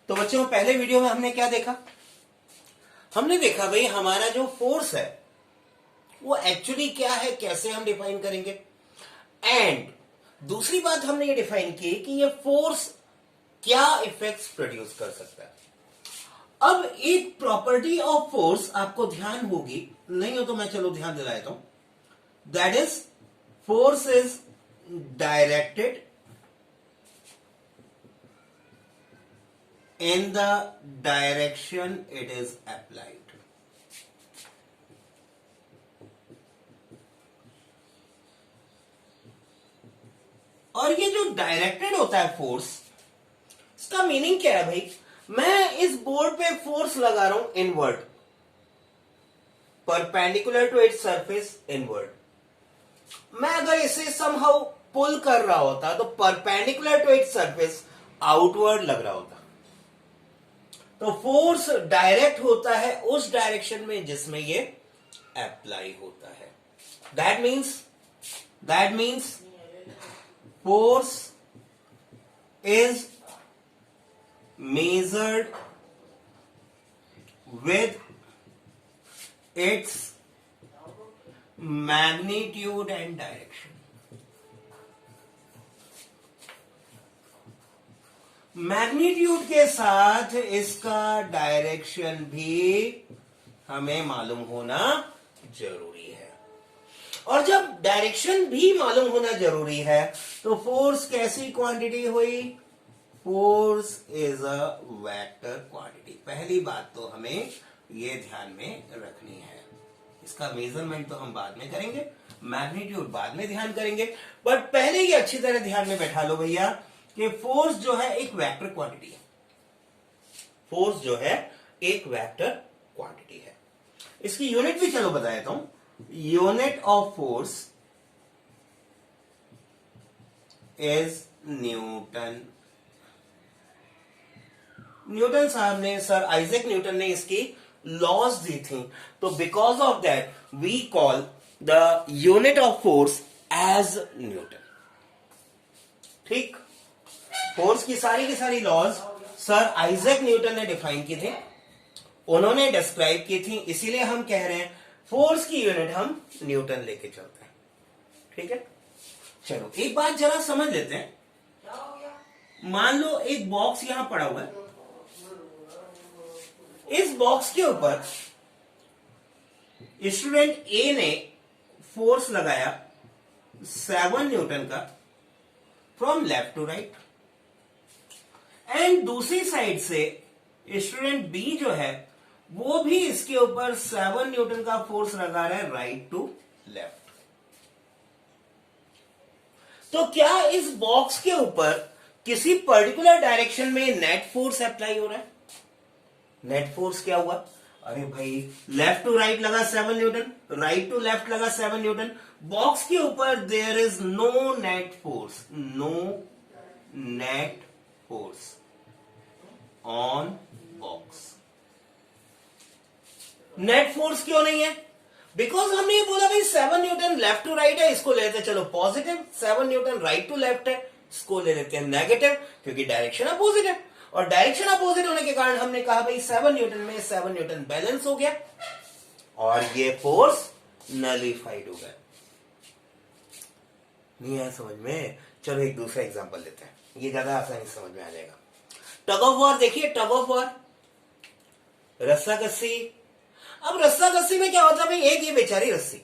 तो बच्चों पहले वीडियो में हमने क्या देखा? हमने देखा भाई हमारा जो फोर्स है वो एक्चुअली क्या है, कैसे हम डिफाइन करेंगे। एंड दूसरी बात हमने ये डिफाइन की कि ये फोर्स क्या इफेक्ट्स प्रोड्यूस कर सकता है। अब एक प्रॉपर्टी ऑफ फोर्स आपको ध्यान होगी, नहीं हो तो मैं चलो ध्यान दिला देता हूं। That is force is directed in the direction it is applied. और ये जो डायरेक्टेड होता है फोर्स, इसका मीनिंग क्या है भाई? मैं इस बोर्ड पे फोर्स लगा रहा हूं inward, perpendicular to its surface inward. मैं अगर इसे समहाउ पुल कर रहा होता तो perpendicular to its surface outward लग रहा होता। तो फोर्स डायरेक्ट होता है उस डायरेक्शन में जिसमें ये अप्लाई होता है। That means force is measured with its magnitude and direction. Magnitude के साथ इसका डायरेक्शन भी हमें मालूम होना जरूरी है। और जब डायरेक्शन भी मालूम होना जरूरी है तो फोर्स कैसी क्वांटिटी हुई? Force is a vector quantity. पहली बात तो हमें ये ध्यान में रखनी है। इसका मेजरमेंट तो हम बाद में करेंगे, मैग्नीट्यूड बाद में ध्यान करेंगे, बट पहले ये अच्छी तरह ध्यान में बैठा लो भैया कि फोर्स जो है एक वेक्टर क्वांटिटी है। फोर्स जो है एक वेक्टर क्वांटिटी है। इसकी यूनिट भी चलो बता देता हूं। Unit of force is Newton. Newton साहब ने, सर आइजैक न्यूटन ने इसकी लॉज दी थी, तो because of that we call the unit of force as Newton. ठीक, फोर्स की सारी लॉज सर आइजैक न्यूटन ने डिफाइन की थी, उन्होंने डिस्क्राइब की थी, इसीलिए हम कह रहे हैं फोर्स की यूनिट हम न्यूटन लेके चलते हैं। ठीक है, चलो एक बात जरा समझ लेते हैं। मान लो एक बॉक्स यहां पड़ा हुआ है, इस बॉक्स के ऊपर स्टूडेंट ए ने फोर्स लगाया 7 न्यूटन का from left to right, and दूसरी साइड से स्टूडेंट बी जो है वो भी इसके ऊपर 7 न्यूटन का फोर्स लगा रहा है राइट टू लेफ्ट। तो क्या इस बॉक्स के ऊपर किसी पर्टिकुलर डायरेक्शन में नेट फोर्स अप्लाई हो रहा है? नेट फोर्स क्या हुआ? अरे भाई लेफ्ट टू राइट लगा 7 न्यूटन, राइट टू लेफ्ट लगा 7 न्यूटन, बॉक्स के ऊपर there is no net force, no net force on box. Net force क्यों नहीं है? बिकॉज हमने ये बोला भाई 7 न्यूटन लेफ्ट टू राइट है, इसको ले लेते हैं चलो positive, 7 Newton right to left है, इसको ले लेते हैं नेगेटिव, क्योंकि डायरेक्शन अपोजिट है। और डायरेक्शन अपोजिट होने के कारण हमने कहा भाई 7 न्यूटन में 7 न्यूटन बैलेंस हो गया और ये फोर्स नलिफाइड हो गया। नहीं आया समझ में? चलो एक दूसरा एग्जांपल लेते हैं, ये ज्यादा आसानी से समझ में आ जाएगा। टग ऑफ वॉर देखिए, टग ऑफ वॉर, रस्सा कस्सी। अब रस्सा कस्सी में क्या होता है भाई, एक ये बेचारी रस्सी,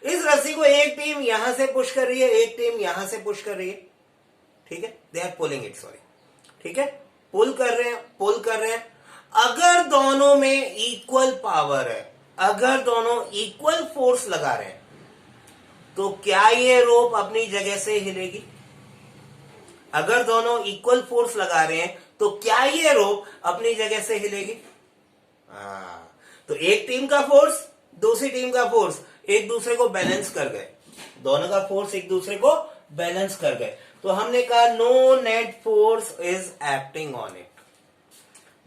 इस रस्सी को एक टीम यहां से पुश कर रही है, एक टीम यहां से पुश कर रही है। ठीक है, they are pulling it, sorry, ठीक है, पुल कर रहे हैं। अगर दोनों में इक्वल पावर है, अगर दोनों इक्वल फोर्स लगा रहे हैं, तो क्या ये रोप अपनी जगह से हिलेगी? अगर दोनों इक्वल फोर्स लगा रहे हैं तो क्या ये रोप अपनी जगह से हिलेगी? तो एक टीम का फोर्स, दूसरी टीम का फोर्स एक दूसरे को बैलेंस कर गए, दोनों का फोर्स एक दूसरे को बैलेंस कर गए, तो हमने कहा no net force is acting on it.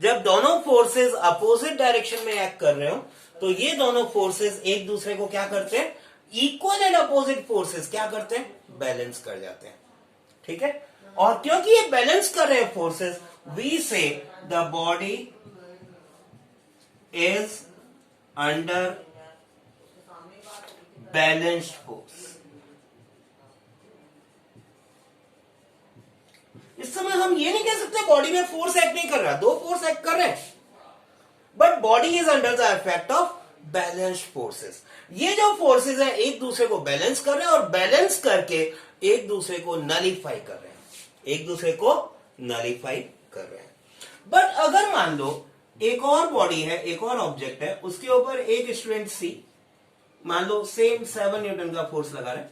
जब दोनों फोर्सेस अपोजिट डायरेक्शन में एक्ट कर रहे हो तो ये दोनों फोर्सेस एक दूसरे को क्या करते हैं? इक्वल एंड अपोजिट फोर्सेस क्या करते हैं? बैलेंस कर जाते हैं। ठीक है, और क्योंकि ये बैलेंस कर रहे हैं फोर्सेस, वी से the body is under balanced force. इस समय हम ये नहीं कह सकते बॉडी में फोर्स एक्ट नहीं कर रहा, दो फोर्स एक्ट कर रहे हैं, but body is under the effect of balanced forces. ये जो फोर्सेस हैं एक दूसरे को बैलेंस कर रहे हैं और बैलेंस करके एक दूसरे को नलीफाई कर रहे हैं, एक दूसरे को नलीफाई कर रहे हैं। बट अगर मान लो एक और बॉडी है, एक और ऑब्जेक्ट है, उसके ऊपर एक स्टूडेंट सी मान लो सेम 7 न्यूटन का फोर्स लगा रहे हैं,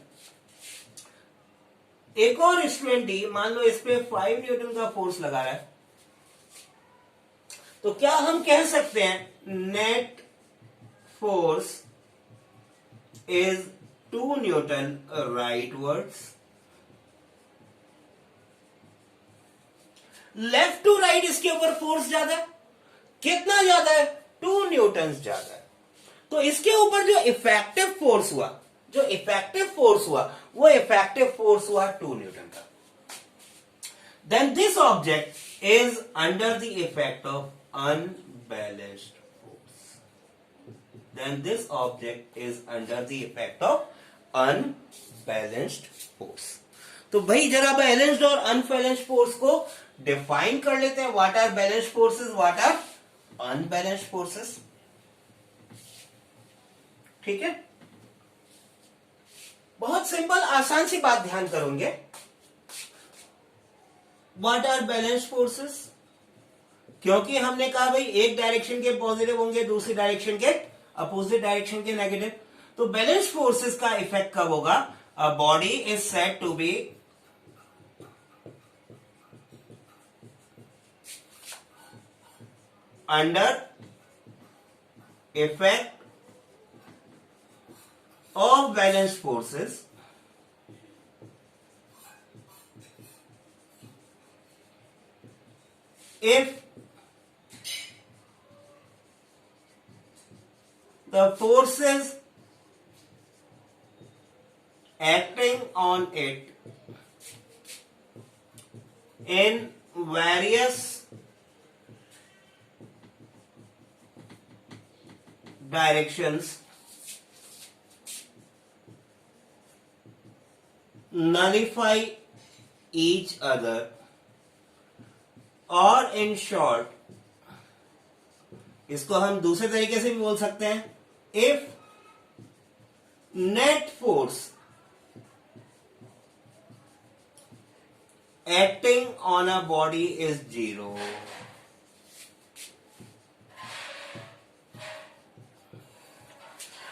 एक और स्टूडेंट डी मान लो इस पे 5 न्यूटन का फोर्स लगा रहा है, तो क्या हम कह सकते हैं net force is 2 newton rightwards. Left to right इसके ऊपर फोर्स ज्यादा है, कितना ज्यादा है? 2 न्यूटन ज्यादा है। तो इसके ऊपर जो इफेक्टिव फोर्स हुआ, जो इफेक्टिव फोर्स हुआ वो इफेक्टिव फोर्स हुआ 2 न्यूटन का। Then this object is under the effect of unbalanced force. Then this object is under the effect of unbalanced force. तो भाई जरा बैलेंस्ड और अनबैलेंस्ड फोर्स को डिफाइन कर लेते हैं। What are balanced forces, what are unbalanced forces. ठीक है, बहुत सिंपल आसान सी बात ध्यान करोगे। What are balanced forces? क्योंकि हमने कहा भाई एक डायरेक्शन के पॉजिटिव होंगे, दूसरी डायरेक्शन के अपोजिट डायरेक्शन के नेगेटिव। तो बैलेंस्ड फोर्सेस का इफेक्ट कब होगा? A body is said to be under effect of balanced forces if the forces acting on it in various directions nullify each other, और in short इसको हम दूसरे तरीके से भी बोल सकते हैं, if net force acting on a body is 0,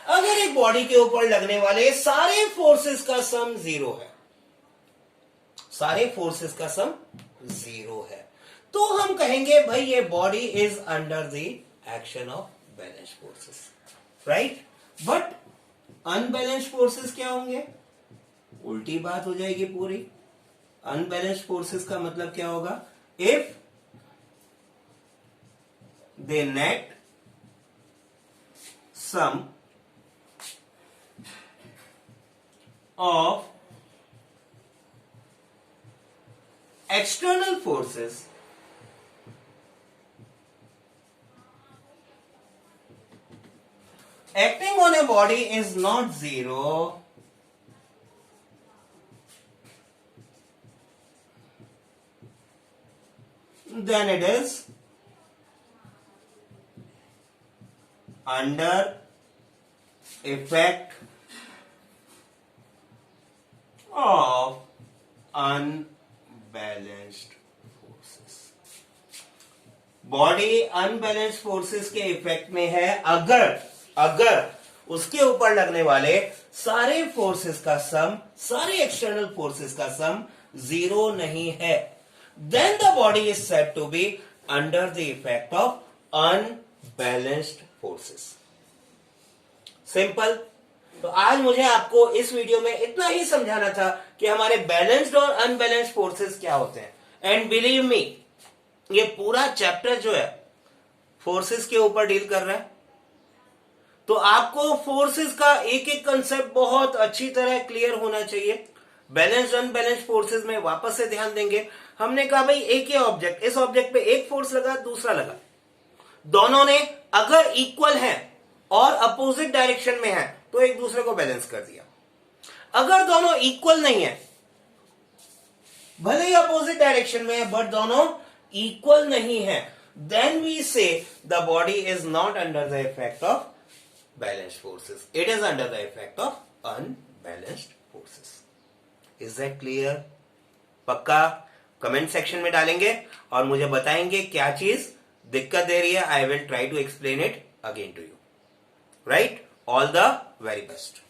अगर एक बॉडी के ऊपर लगने वाले सारे फोर्सेस का सम 0 है, सारे फोर्सेस का सम 0 है, तो हम कहेंगे भाई ये body is under the action of balanced forces, right. But unbalanced forces क्या होंगे? उल्टी बात हो जाएगी पूरी। अनबैलेंस्ड फोर्सेस का मतलब क्या होगा? If the net sum of external forces acting on a body is not 0, then it is under effect of unbalanced forces। Body unbalanced forces के इफेक्ट में है अगर उसके ऊपर लगने वाले सारे फोर्सेस का सम, सारे एक्सटर्नल फोर्सेस का सम 0 नहीं है, then the body is said to be under the effect of unbalanced forces. Simple. तो आज मुझे आपको इस वीडियो में इतना ही समझाना था कि हमारे बैलेंस्ड और अनबैलेंस्ड फोर्सेस क्या होते हैं। एंड बिलीव मी, ये पूरा चैप्टर जो है फोर्सेस के ऊपर डील कर रहा है, तो आपको फोर्सेस का एक एक कंसेप्ट बहुत अच्छी तरह क्लियर होना चाहिए, बैलेंस्ड अनबैलेंस्ड फोर्सेस में वापस से ध्यान देंगे। हमने कहा भाई एक ही ऑब्जेक्ट, इस ऑब्जेक्ट पे एक फोर्स लगा, दूसरा लगा, दोनों ने अगर इक्वल है और अपोजिट डायरेक्शन में है तो एक दूसरे को बैलेंस कर दिया। अगर दोनों इक्वल नहीं है, भले ही अपोजिट डायरेक्शन में है बट दोनों इक्वल नहीं है, देन वी से the body is not under the effect of balanced forces, it is under the effect of unbalanced forces. Is that clear? पक्का कमेंट सेक्शन में डालेंगे और मुझे बताएंगे क्या चीज दिक्कत दे रही है। I will try to explain it again to you. Right? All the very best.